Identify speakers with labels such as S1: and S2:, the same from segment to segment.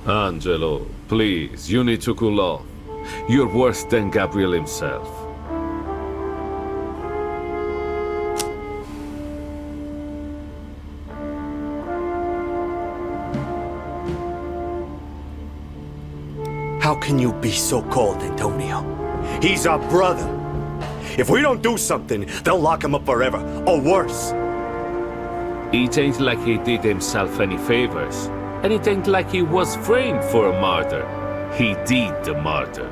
S1: Angelo, please, you need to cool off. You're worse than Gabriel himself.
S2: How can you be so cold, Antonio? He's our brother. If we don't do something, they'll lock him up forever, or worse.
S1: It ain't like he did himself any favors. And it ain't like he was framed for a murder. He did the murder.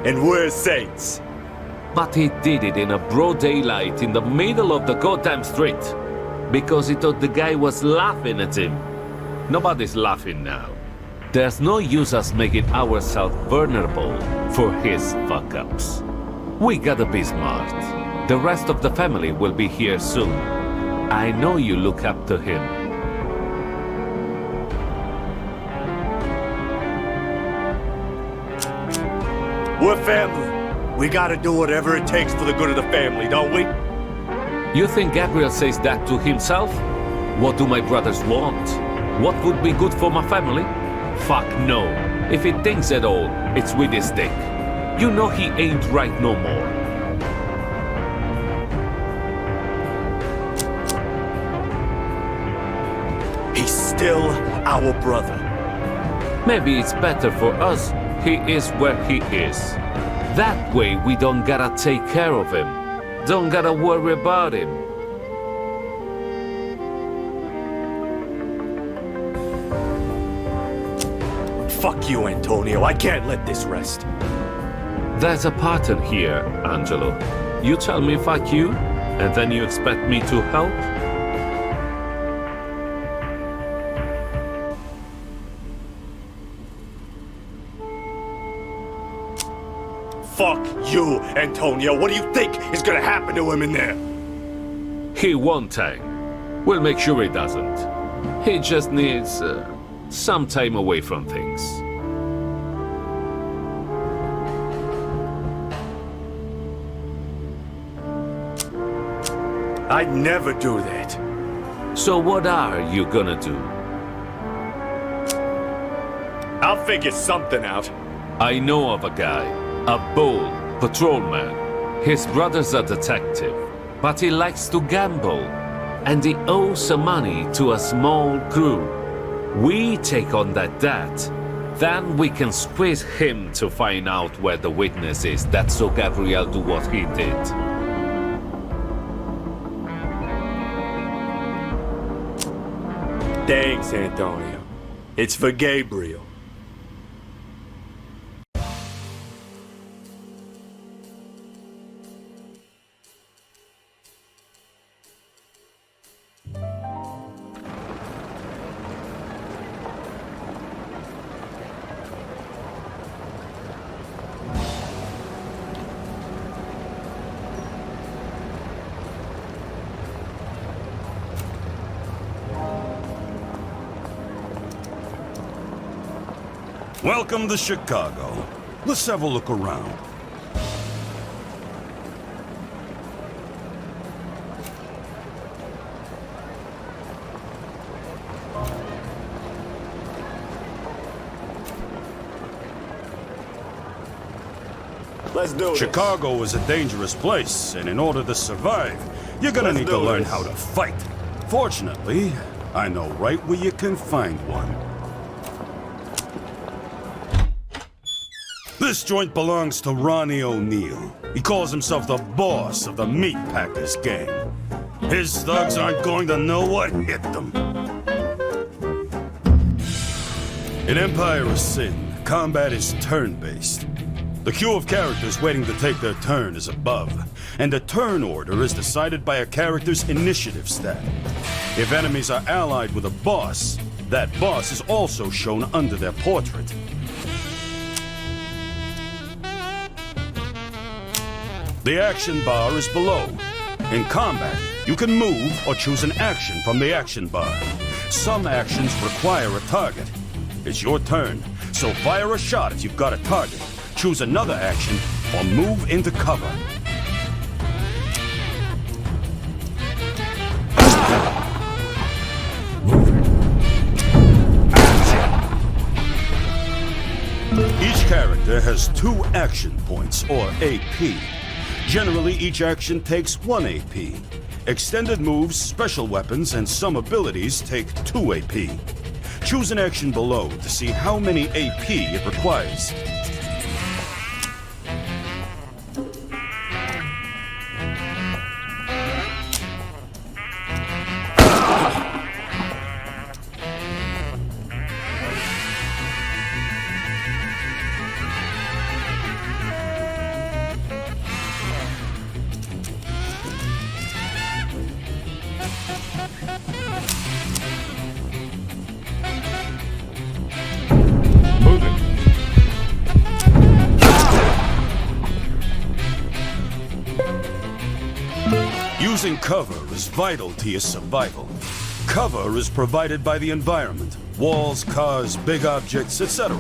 S2: And we're saints.
S1: But he did it in a broad daylight in the middle of the goddamn street. Because he thought the guy was laughing at him. Nobody's laughing now. There's no use us making ourselves vulnerable for his fuck-ups. We gotta be smart. The rest of the family will be here soon. I know you look up to him.
S2: We're family. We gotta do whatever it takes for the good of the family, don't we?
S1: You think Gabriel says that to himself? What do my brothers want? What would be good for my family? Fuck no. If he thinks at all, it's with his dick. You know he ain't right no more.
S2: He's still our brother.
S1: Maybe it's better for us he is where he is. That way we don't gotta take care of him. Don't gotta worry about him.
S2: Fuck you, Antonio. I can't let this rest.
S1: There's a pattern here, Angelo. You tell me fuck you, and then you expect me to help?
S2: Fuck you, Antonio. What do you think is gonna happen to him in there?
S1: He won't, Tang. We'll make sure he doesn't. He just needs some time away from things.
S2: I'd never do that.
S1: So what are you gonna do?
S2: I'll figure something out.
S1: I know of a guy, a bold patrolman. His brother's a detective, but he likes to gamble, and he owes some money to a small crew. We take on that debt, then we can squeeze him to find out where the witness is that saw Gabriel do what he did.
S2: Thanks, Antonio. It's for Gabriel.
S3: Welcome to Chicago. Let's have a look around.
S2: Let's do it.
S3: Chicago is a dangerous place, and in order to survive, you're gonna need to learn how to fight. Fortunately, I know right where you can find one. This joint belongs to Ronnie O'Neill. He calls himself the boss of the Meat Packers gang. His thugs aren't going to know what hit them. In Empire of Sin, combat is turn-based. The queue of characters waiting to take their turn is above, and the turn order is decided by a character's initiative stat. If enemies are allied with a boss, that boss is also shown under their portrait. The action bar is below. In combat, you can move or choose an action from the action bar. Some actions require a target. It's your turn, so fire a shot if you've got a target. Choose another action or move into cover. character has 2 action points, or AP. Generally, each action takes 1 AP. Extended moves, special weapons, and some abilities take 2 AP. Choose an action below to see how many AP it requires. Using cover is vital to your survival. Cover is provided by the environment, walls, cars, big objects, etc.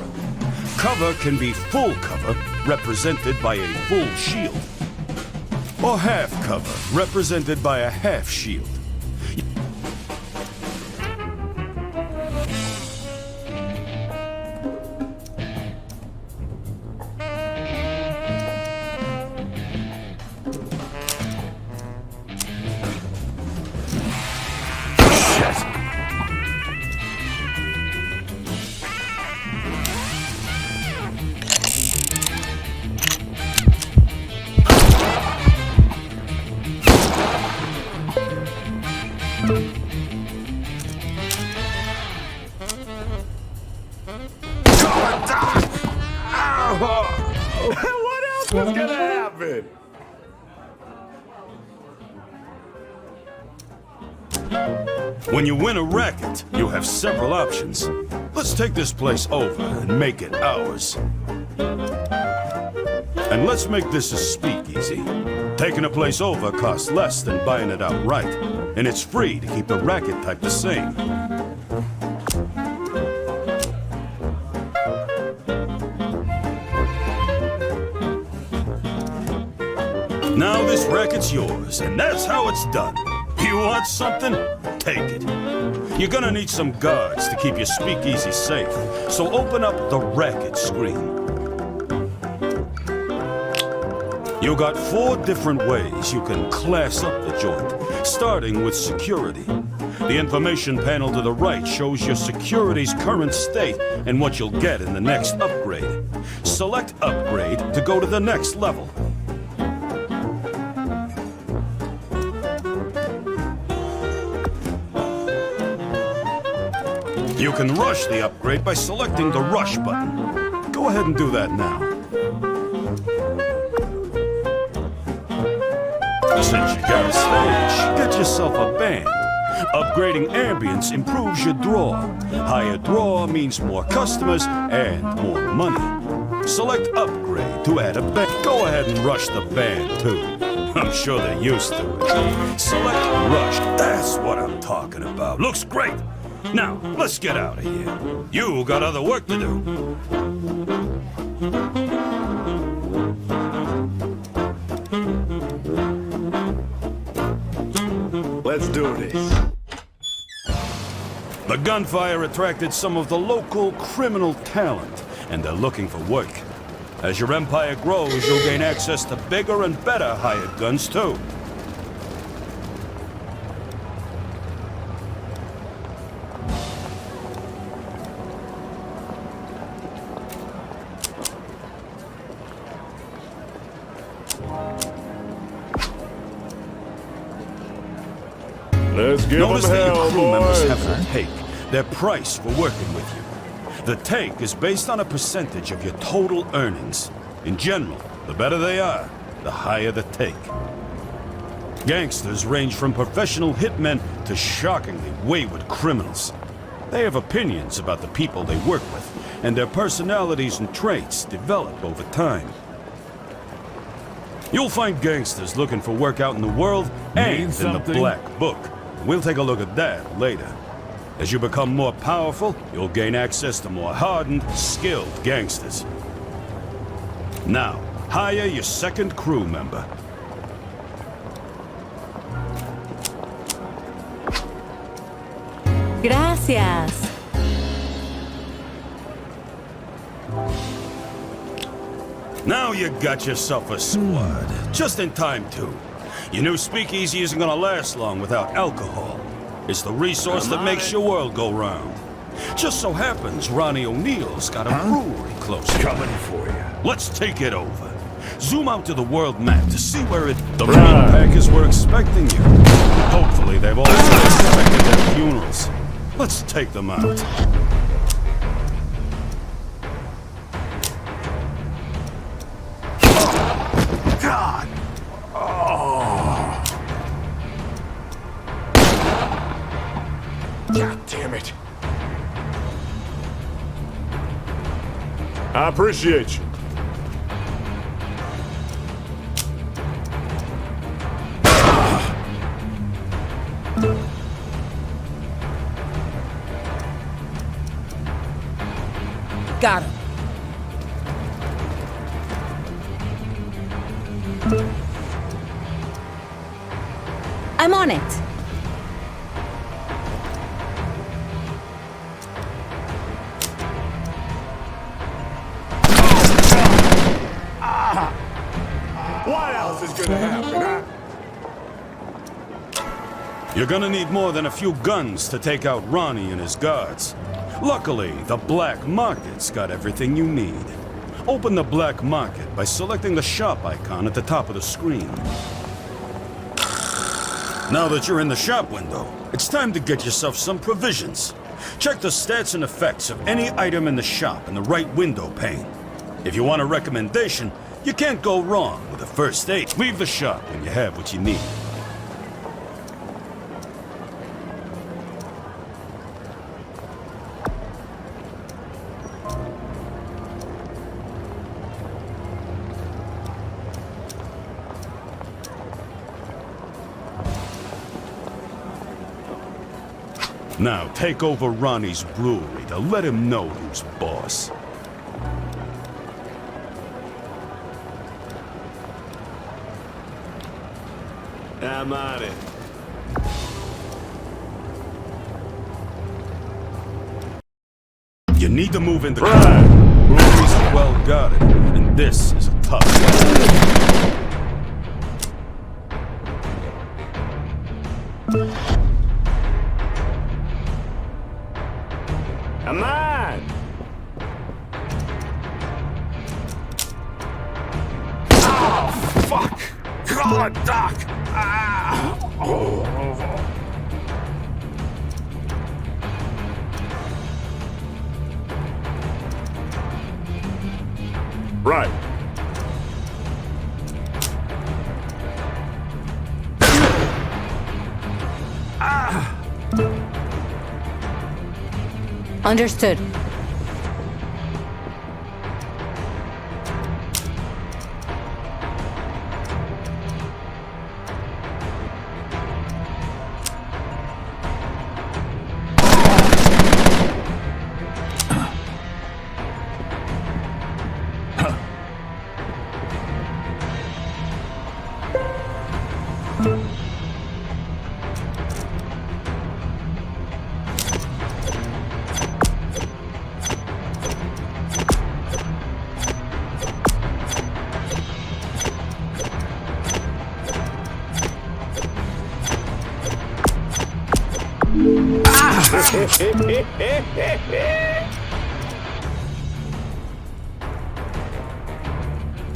S3: Cover can be full cover, represented by a full shield, or half cover, represented by a half shield.
S2: What else was gonna happen?
S3: When you win a racket, you have several options. Let's take this place over and make it ours. And let's make this a speakeasy. Taking a place over costs less than buying it outright, and it's free to keep the racket type the same. Now this racket's yours, and that's how it's done. You want something? Take it. You're gonna need some guards to keep your speakeasy safe, so open up the racket screen. You got 4 different ways you can class up the joint, starting with security. The information panel to the right shows your security's current state and what you'll get in the next upgrade. Select Upgrade to go to the next level. You can rush the upgrade by selecting the Rush button. Go ahead and do that now. Since you got a stage, get yourself a band. Upgrading ambience improves your draw. Higher draw means more customers and more money. Select Upgrade to add a band. Go ahead and rush the band too. I'm sure they're used to it. Select Rush. That's what I'm talking about. Looks great. Now, let's get out of here. You got other work to do.
S2: Let's do this.
S3: The gunfire attracted some of the local criminal talent, and they're looking for work. As your empire grows, you'll gain access to bigger and better hired guns, too.
S2: Let's give
S3: Notice
S2: them
S3: that your
S2: hell,
S3: crew members
S2: boys.
S3: have a take, their price for working with you. The take is based on a percentage of your total earnings. In general, the better they are, the higher the take. Gangsters range from professional hitmen to shockingly wayward criminals. They have opinions about the people they work with, and their personalities and traits develop over time. You'll find gangsters looking for work out in the world and in the Black Book. We'll take a look at that later. As you become more powerful, you'll gain access to more hardened, skilled gangsters. Now, hire your second crew member.
S4: Gracias.
S3: Now you got yourself a squad. Just in time, too. Your new speakeasy isn't gonna last long without alcohol. It's the resource that makes your world go round. Just so happens Ronnie O'Neill's got a brewery close.
S2: Coming for you.
S3: Let's take it over. Zoom out to the world map to see where the main packers were expecting you. Hopefully they've also expected their funerals. Let's take them out.
S2: God! Oh. God damn it. I appreciate you.
S4: Got him. I'm on it.
S2: What else is gonna happen, huh?
S3: You're gonna need more than a few guns to take out Ronnie and his guards. Luckily, the black market's got everything you need. Open the black market by selecting the shop icon at the top of the screen. Now that you're in the shop window, it's time to get yourself some provisions. Check the stats and effects of any item in the shop in the right window pane. If you want a recommendation, you can't go wrong with a first aid. Leave the shop when you have what you need. Now take over Ronnie's brewery to let him know who's boss.
S2: I'm on it.
S3: You need to move into breweries are well guarded, and this is a tough one.
S2: Come on! Oh, fuck! God, Doc! Ah! Oh. Right.
S4: Understood.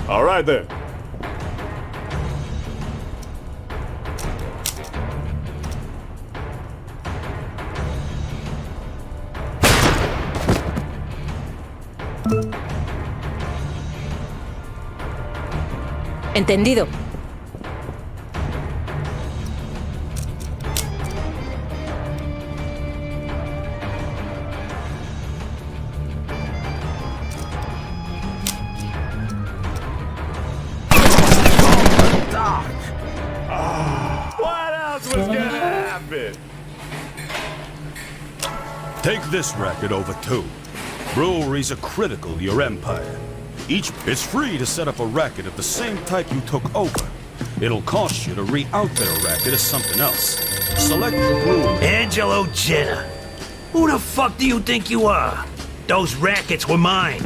S2: All right then.
S4: Entendido.
S3: Take this racket over too. Breweries are critical to your empire. It's free to set up a racket of the same type you took over. It'll cost you to re-outfit a racket as something else. Select the brewery.
S5: Angelo Jenna. Who the fuck do you think you are? Those rackets were mine.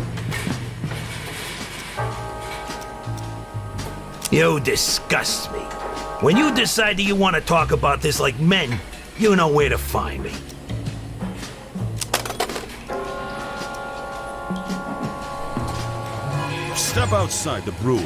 S5: You disgust me. When you decide that you want to talk about this like men, you know where to find me.
S3: Step outside the brewery.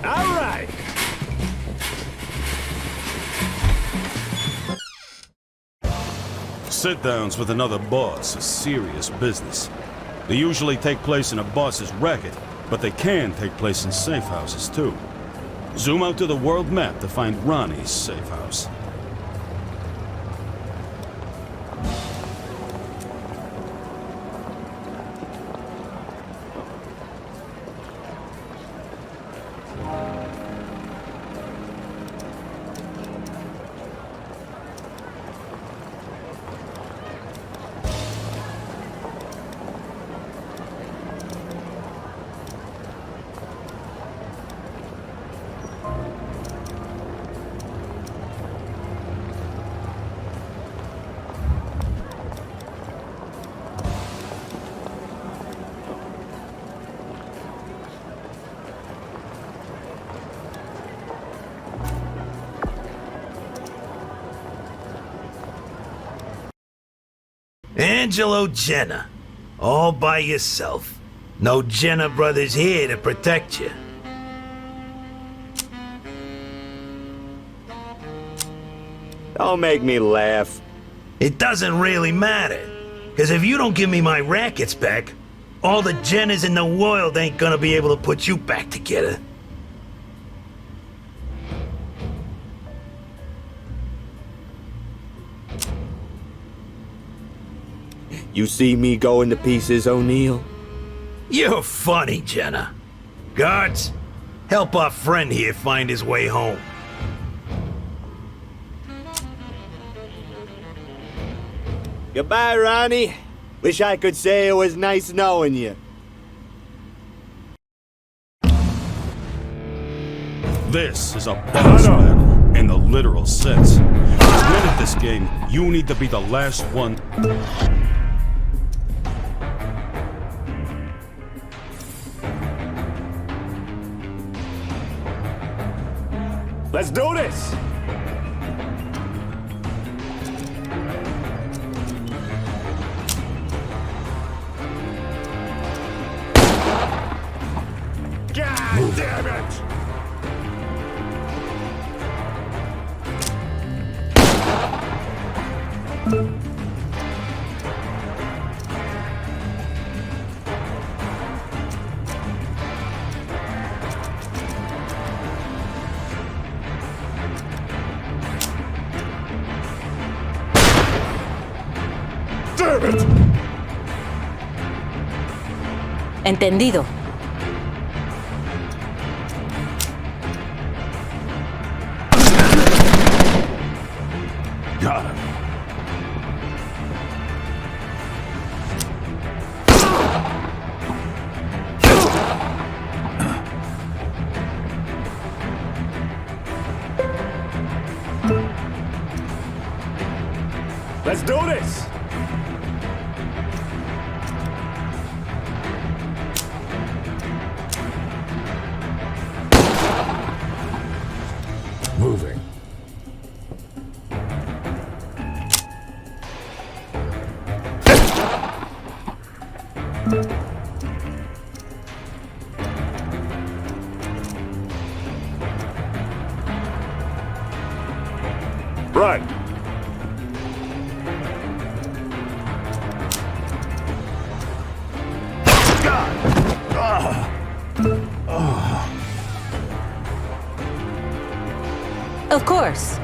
S2: All right.
S3: Sit-downs with another boss are serious business. They usually take place in a boss's racket, but they can take place in safe houses too. Zoom out to the world map to find Ronnie's safe house.
S5: Angelo Jenna, all by yourself. No Jenna brothers here to protect you.
S2: Don't make me laugh.
S5: It doesn't really matter, because if you don't give me my rackets back, all the Jennas in the world ain't gonna be able to put you back together.
S2: You see me going to pieces, O'Neill?
S5: You're funny, Jenna. Guards, help our friend here find his way home.
S2: Goodbye, Ronnie. Wish I could say it was nice knowing you.
S3: This is a boss battle in the literal sense. To win at this game, you need to be the last one.
S2: Let's do this! God damn it! Damn it!
S4: Entendido.
S3: Got him.
S2: Let's do this!
S3: Moving.
S2: Run!
S4: Of course.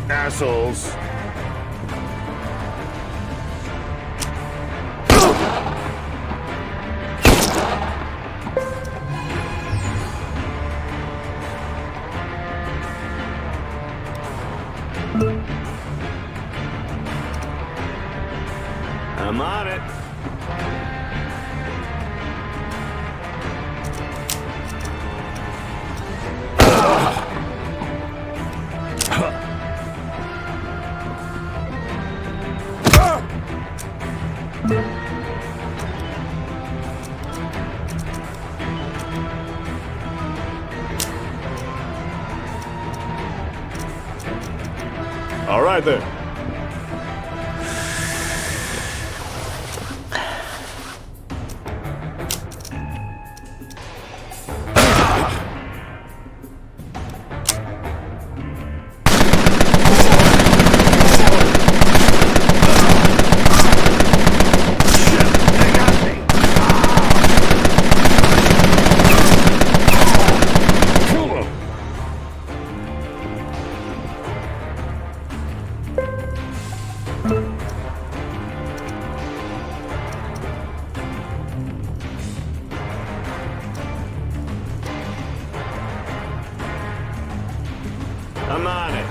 S2: Assholes. I'm on it. All right then. I'm on it.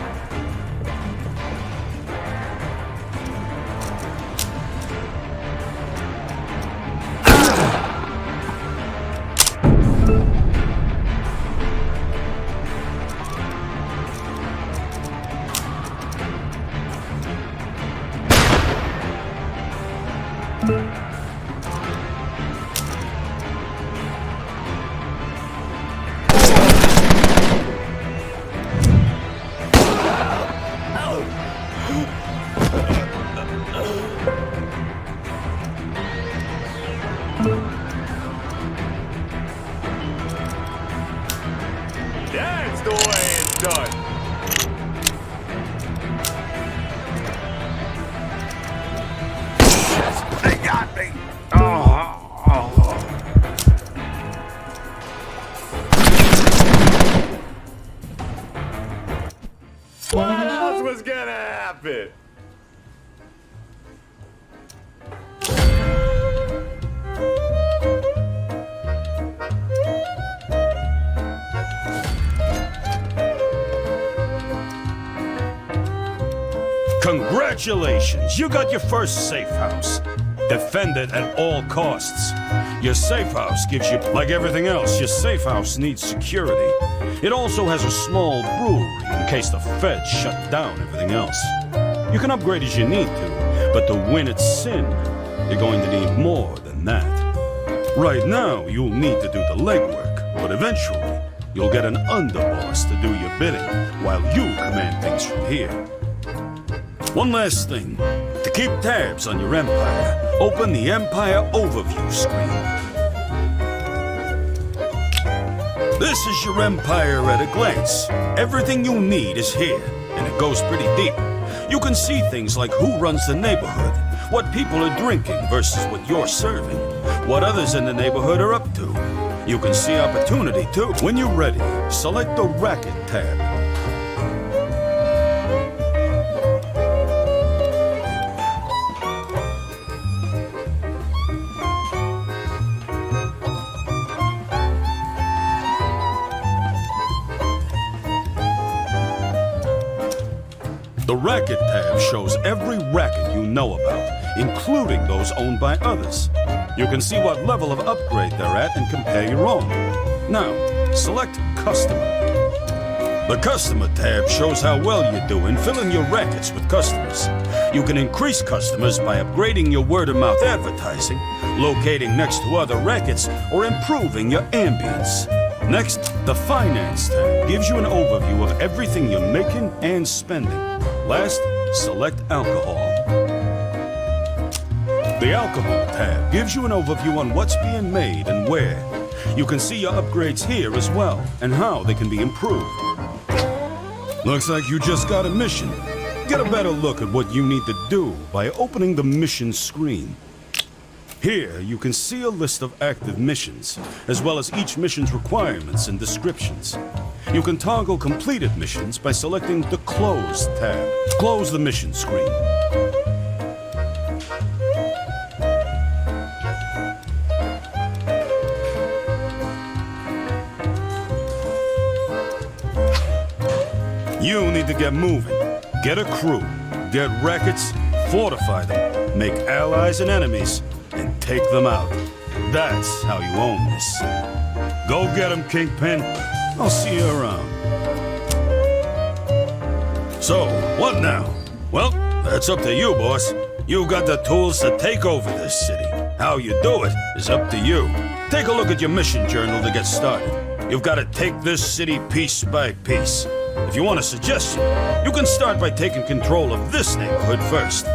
S2: That's the way it's done. Shit, they got me. What else was gonna happen?
S3: Congratulations! You got your first safe house. Defend it at all costs. Your safe house gives you, like everything else, your safe house needs security. It also has a small brewery in case the feds shut down everything else. You can upgrade as you need to, but to win at sin, you're going to need more than that. Right now, you'll need to do the legwork, but eventually, you'll get an underboss to do your bidding while you command things from here. One last thing. To keep tabs on your empire, open the Empire Overview screen. This is your empire at a glance. Everything you need is here, and it goes pretty deep. You can see things like who runs the neighborhood, what people are drinking versus what you're serving, what others in the neighborhood are up to. You can see opportunity too. When you're ready, select the Racket tab. The Racket tab shows every racket you know about, including those owned by others. You can see what level of upgrade they're at and compare your own. Now, select Customer. The Customer tab shows how well you're doing filling your rackets with customers. You can increase customers by upgrading your word-of-mouth advertising, locating next to other rackets, or improving your ambience. Next, the Finance tab gives you an overview of everything you're making and spending. Last, select Alcohol. The Alcohol tab gives you an overview on what's being made and where. You can see your upgrades here as well, and how they can be improved. Looks like you just got a mission. Get a better look at what you need to do by opening the mission screen. Here, you can see a list of active missions, as well as each mission's requirements and descriptions. You can toggle completed missions by selecting the Close tab. Close the mission screen. You need to get moving. Get a crew. Get rackets. Fortify them. make allies and enemies, and take them out. That's how you own this city. Go get him, Kingpin. I'll see you around. So, what now? Well, that's up to you, boss. You've got the tools to take over this city. How you do it is up to you. Take a look at your mission journal to get started. You've got to take this city piece by piece. If you want a suggestion, you can start by taking control of this neighborhood first.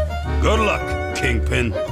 S3: Good luck, Kingpin.